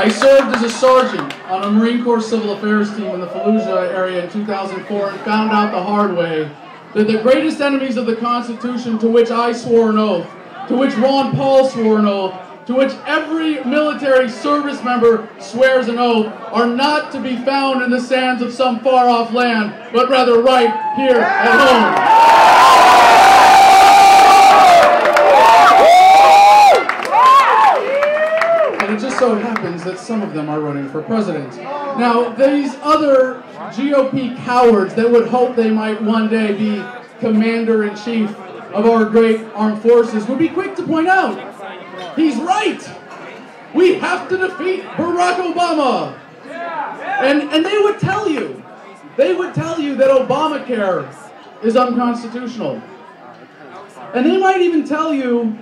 I served as a sergeant on a Marine Corps Civil Affairs team in the Fallujah area in 2004 and found out the hard way that the greatest enemies of the Constitution, to which I swore an oath, to which Ron Paul swore an oath, to which every military service member swears an oath, are not to be found in the sands of some far-off land, but rather right here at home. And it just so happens that some of them are running for president. Now, these other GOP cowards that would hope they might one day be commander-in-chief of our great armed forces would be quick to point out, he's right. We have to defeat Barack Obama. And they would tell you that Obamacare is unconstitutional. And they might even tell you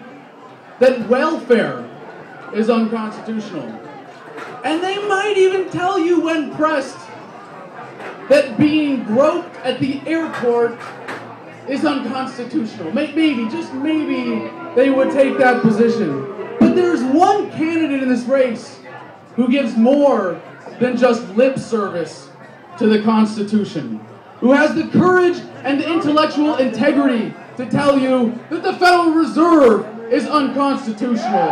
that welfare is unconstitutional. And they might even tell you when pressed that being groped at the airport is unconstitutional. Maybe, just maybe, they would take that position. But there's one candidate in this race who gives more than just lip service to the Constitution, who has the courage and the intellectual integrity to tell you that the Federal Reserve is unconstitutional.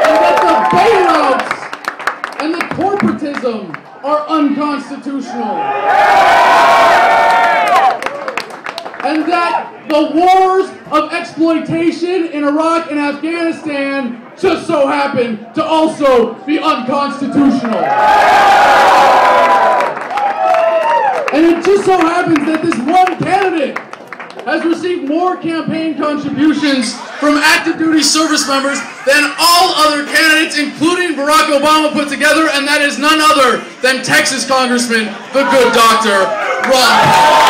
And that the bailouts and the corporatism are unconstitutional. And that the wars of exploitation in Iraq and Afghanistan just so happen to also be unconstitutional. And it just so happens that this one candidate has received more campaign contributions from active duty service members than all other candidates, including Barack Obama put together, and that is none other than Texas Congressman, the good Dr. Ron Paul.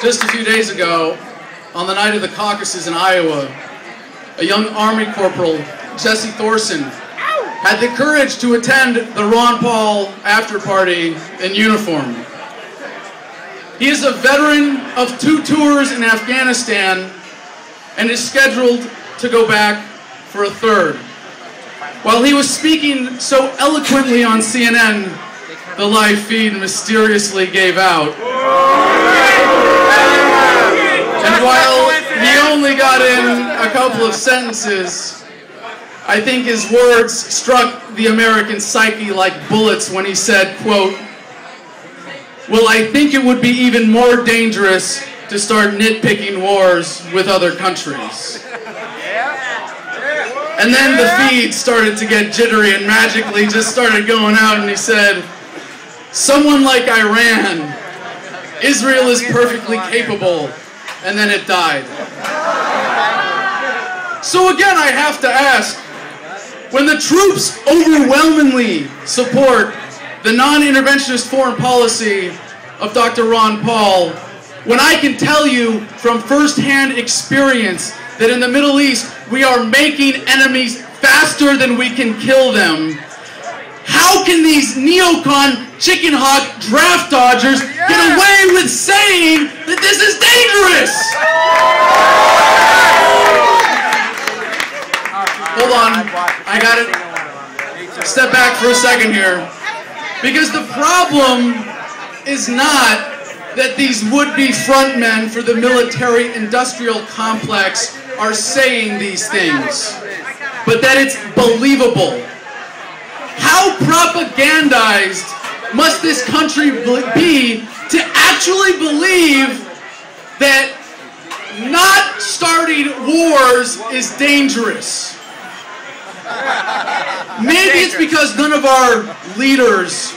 Just a few days ago, on the night of the caucuses in Iowa, a young Army Corporal, Jesse Thorson, had the courage to attend the Ron Paul after party in uniform. He is a veteran of 2 tours in Afghanistan and is scheduled to go back for a 3rd. While he was speaking so eloquently on CNN, the live feed mysteriously gave out. And while he only got in a couple of sentences, I think his words struck the American psyche like bullets when he said, quote, "Well, I think it would be even more dangerous to start nitpicking wars with other countries." And then the feed started to get jittery and magically just started going out, and he said, "Someone like Iran, Israel is perfectly capable," and then it died. So again, I have to ask, when the troops overwhelmingly support the non-interventionist foreign policy of Dr. Ron Paul, when I can tell you from first-hand experience that in the Middle East we are making enemies faster than we can kill them, how can these neocon chicken hawk draft dodgers get away with saying that this is dangerous? Hold on, I got it. Step back for a second here. Because the problem is not that these would-be frontmen for the military-industrial complex are saying these things, but that it's believable. How propagandized must this country be to actually believe that not starting wars is dangerous? Maybe it's because none of our leaders,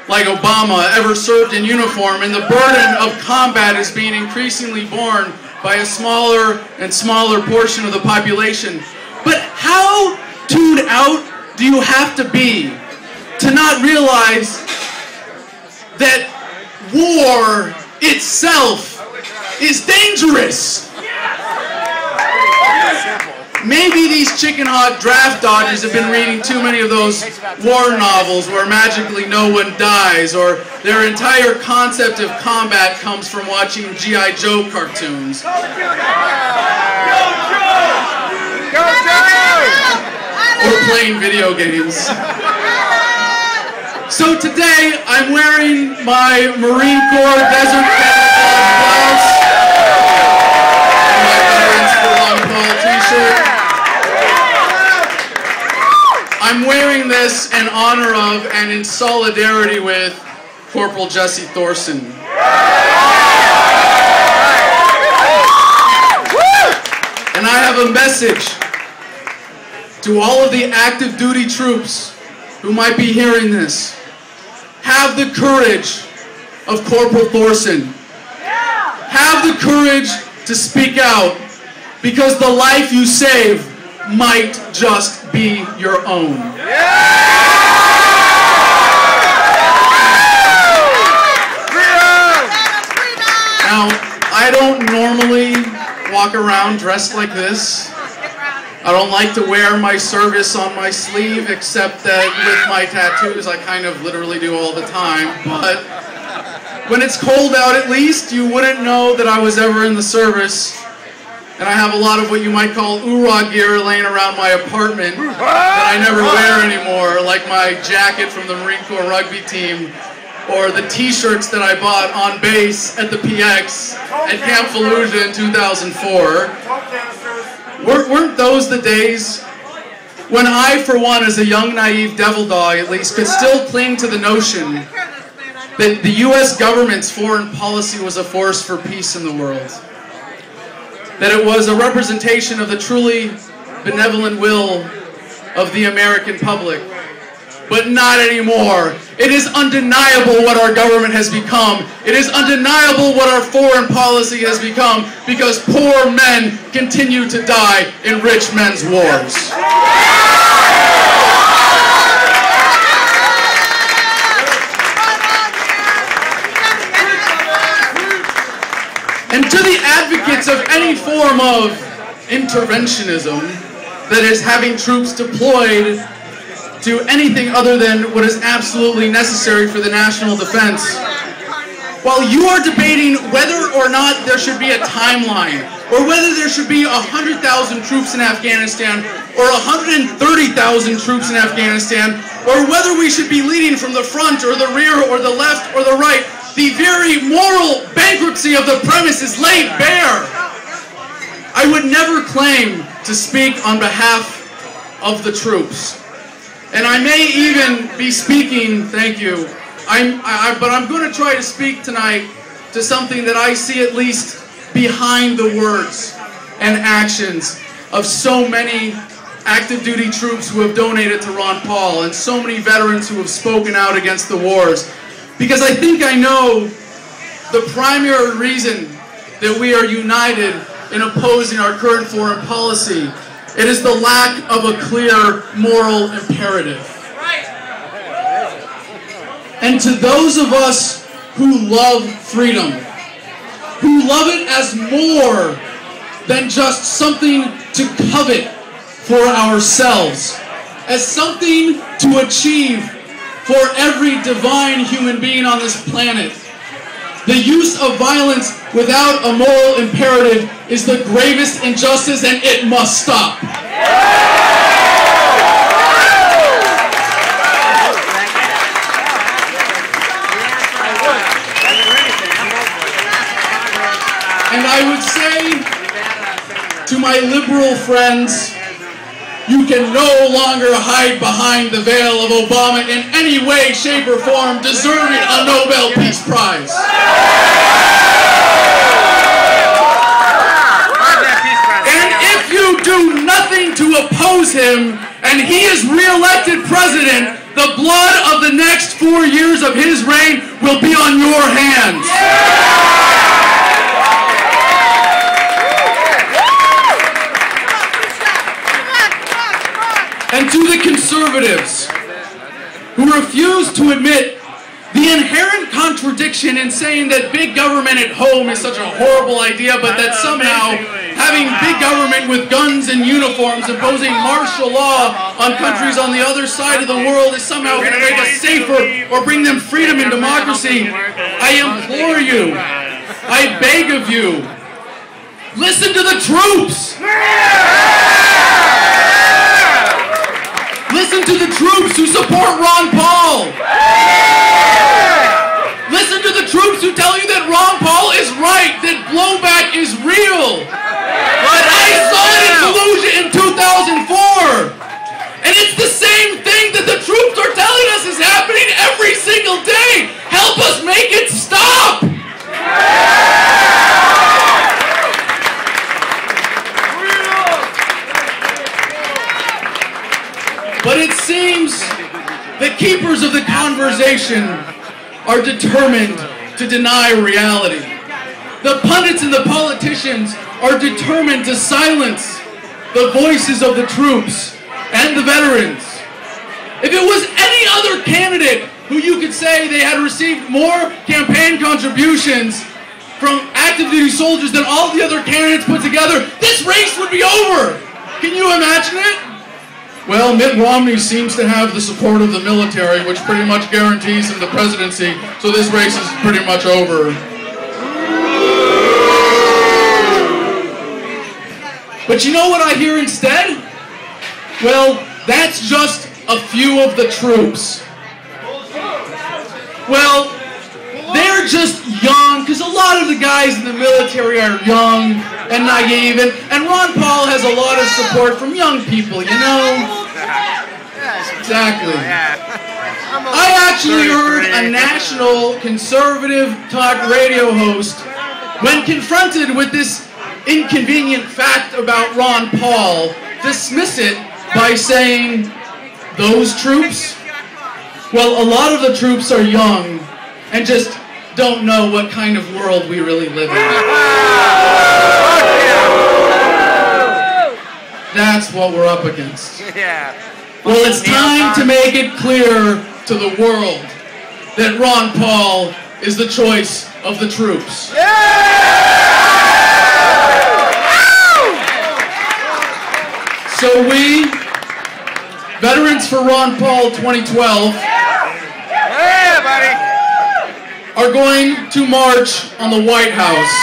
like Obama, ever served in uniform, and the burden of combat is being increasingly borne by a smaller and smaller portion of the population. But how tuned out do you have to be to not realize that war itself is dangerous. Maybe these chicken hawk draft dodgers have been reading too many of those war novels where magically no one dies, or their entire concept of combat comes from watching G.I. Joe cartoons. Go Joe! Or playing video games. So today, I'm wearing my Marine Corps Desert Camouflage blouse, my Veterans for Long Pole t-shirt. I'm wearing this in honor of and in solidarity with Corporal Jesse Thorson. And I have a message to all of the active duty troops who might be hearing this. Have the courage of Corporal Thorson. Have the courage to speak out, because the life you save might just be your own. Now, I don't normally walk around dressed like this. I don't like to wear my service on my sleeve, except that with my tattoos I kind of literally do all the time. But when it's cold out, at least, you wouldn't know that I was ever in the service. And I have a lot of what you might call oorah gear laying around my apartment that I never wear anymore, like my jacket from the Marine Corps rugby team, or the t-shirts that I bought on base at the PX at Camp Fallujah in 2004. Weren't those the days when I, for one, as a young, naive devil dog at least, could still cling to the notion that the U.S. government's foreign policy was a force for peace in the world? That it was a representation of the truly benevolent will of the American public? But not anymore. It is undeniable what our government has become. It is undeniable what our foreign policy has become, because poor men continue to die in rich men's wars. And to the advocates of any form of interventionism that is having troops deployed to anything other than what is absolutely necessary for the national defense, while you are debating whether or not there should be a timeline, or whether there should be 100,000 troops in Afghanistan, or 130,000 troops in Afghanistan, or whether we should be leading from the front, or the rear, or the left, or the right, the very moral bankruptcy of the premise is laid bare. I would never claim to speak on behalf of the troops. And I may even be speaking, thank you, but I'm going to try to speak tonight to something that I see at least behind the words and actions of so many active duty troops who have donated to Ron Paul, and so many veterans who have spoken out against the wars. Because I think I know the primary reason that we are united in opposing our current foreign policy. It is the lack of a clear moral imperative. And to those of us who love freedom, who love it as more than just something to covet for ourselves, as something to achieve for every divine human being on this planet, the use of violence without a moral imperative is the gravest injustice, and it must stop. And I would say to my liberal friends, you can no longer hide behind the veil of Obama in any way, shape, or form deserving a Nobel Peace Prize. And if you do nothing to oppose him, and he is re-elected president, the blood of the next 4 years of his reign will be on your hands. And to the conservatives who refuse to admit the inherent contradiction contradiction in saying that big government at home is such a horrible idea, but that somehow having big government with guns and uniforms imposing martial law on countries on the other side of the world is somehow going to make us safer or bring them freedom and democracy. I implore you, I beg of you, listen to the troops! Listen to the troops who support Ron Paul! Listen to the troops who tell you that Ron Paul is right, that blowback is real! I saw it in Fallujah in 2004! And it's the same thing that the troops are telling us is happening every single day! Help us make it stop! But it seems the keepers of the conversation are determined to deny reality. The pundits and the politicians are determined to silence the voices of the troops and the veterans. If it was any other candidate who you could say they had received more campaign contributions from active duty soldiers than all the other candidates put together, this race would be over. Can you imagine it? Well, Mitt Romney seems to have the support of the military, which pretty much guarantees him the presidency, so this race is pretty much over. But you know what I hear instead? Well, that's just a few of the troops. Well, they're just young, because a lot of the guys in the military are young and naive, and Ron Paul has a lot of support from young people, you know? Exactly. I actually heard a national conservative talk radio host, when confronted with this inconvenient fact about Ron Paul, dismiss it by saying, those troops? Well, a lot of the troops are young and just don't know what kind of world we really live in. That's what we're up against. Well, it's time to make it clear to the world that Ron Paul is the choice of the troops. So we, Veterans for Ron Paul 2012, are going to march on the White House.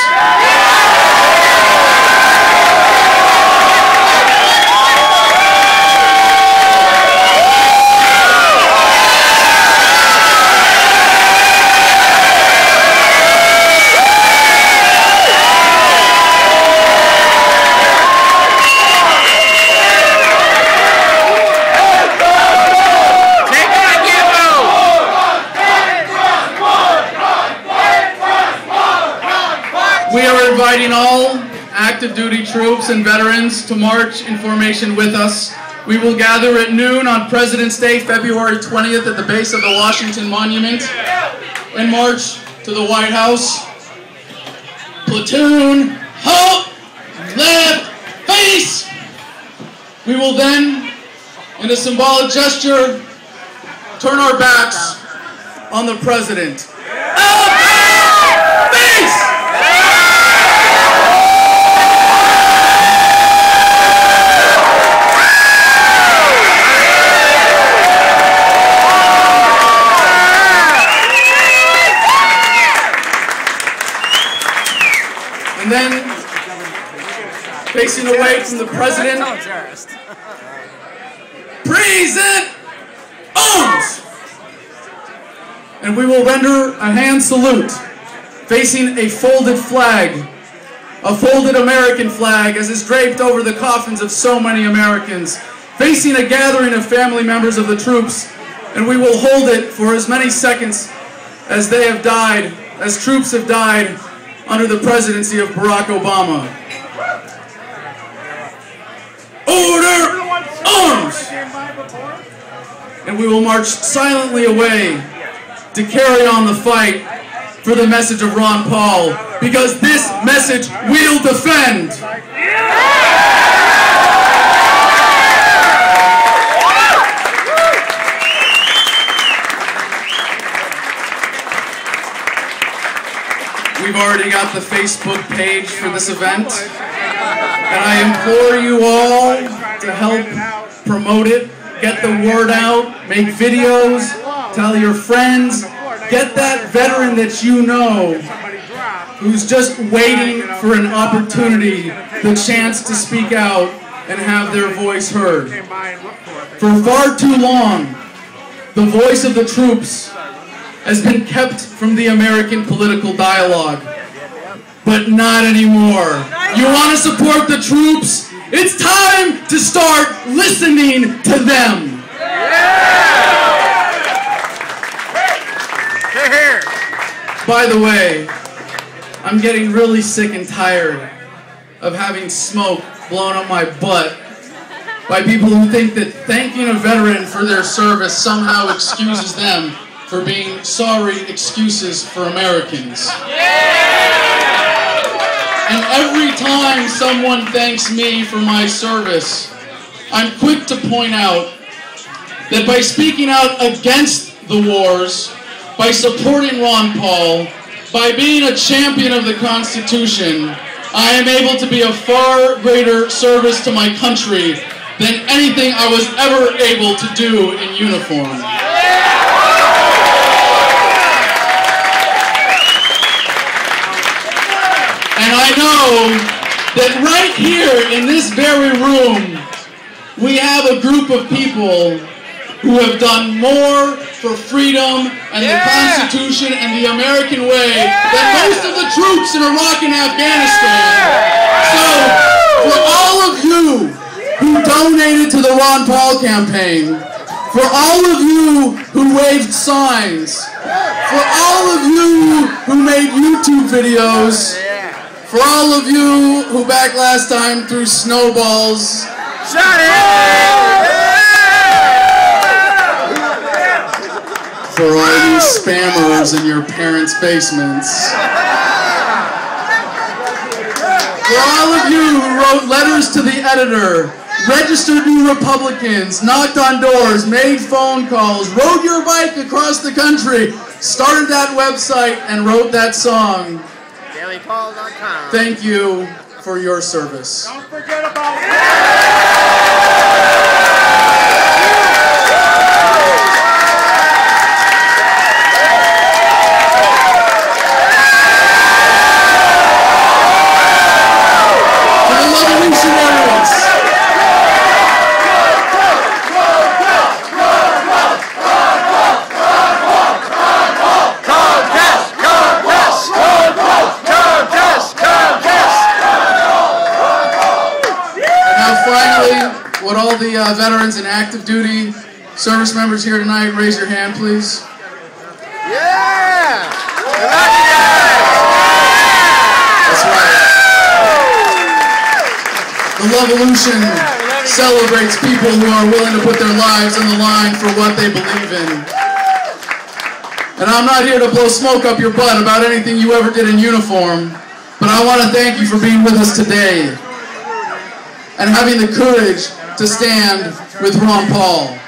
We are inviting all active duty troops and veterans to march in formation with us. We will gather at noon on President's Day, February 20th at the base of the Washington Monument and march to the White House. Platoon, halt, left, face! We will then, in a symbolic gesture, turn our backs on the President. Face! And then, facing away from the President, Present arms! And we will render a hand salute, facing a folded flag, a folded American flag as is draped over the coffins of so many Americans, facing a gathering of family members of the troops, and we will hold it for as many seconds as they have died, as troops have died under the presidency of Barack Obama. Order! Arms! And we will march silently away to carry on the fight for the message of Ron Paul, because this message we'll defend. we've already got the Facebook page for this event. And I implore you all to help promote it, get the word out, make videos, tell your friends, get that veteran that you know who's just waiting for an opportunity, the chance to speak out and have their voice heard. For far too long, the voice of the troops has been kept from the American political dialogue. But not anymore. You want to support the troops? It's time to start listening to them. By the way, I'm getting really sick and tired of having smoke blown up my butt by people who think that thanking a veteran for their service somehow excuses them for being sorry excuses for Americans. And every time someone thanks me for my service, I'm quick to point out that by speaking out against the wars, by supporting Ron Paul, by being a champion of the Constitution, I am able to be a far greater service to my country than anything I was ever able to do in uniform. And I know that right here in this very room, we have a group of people who have done more for freedom and the Constitution and the American way than most of the troops in Iraq and Afghanistan. So, for all of you who donated to the Ron Paul campaign, for all of you who waved signs, for all of you who made YouTube videos, for all of you who back last time threw snowballs, for all you spammers in your parents' basements, for all of you who wrote letters to the editor, registered new Republicans, knocked on doors, made phone calls, rode your bike across the country, started that website, and wrote that song. Thank you for your service. Don't forget about would all the veterans and active duty service members here tonight raise your hand, please? Yeah! That's right. The Lovolution celebrates people who are willing to put their lives on the line for what they believe in. And I'm not here to blow smoke up your butt about anything you ever did in uniform, but I want to thank you for being with us today and having the courage to stand with Ron Paul.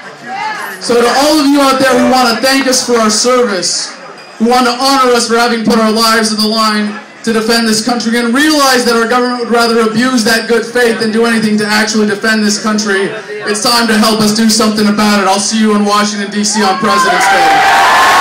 So to all of you out there who want to thank us for our service, who want to honor us for having put our lives on the line to defend this country, and realize that our government would rather abuse that good faith than do anything to actually defend this country, it's time to help us do something about it. I'll see you in Washington, D.C. on President's Day.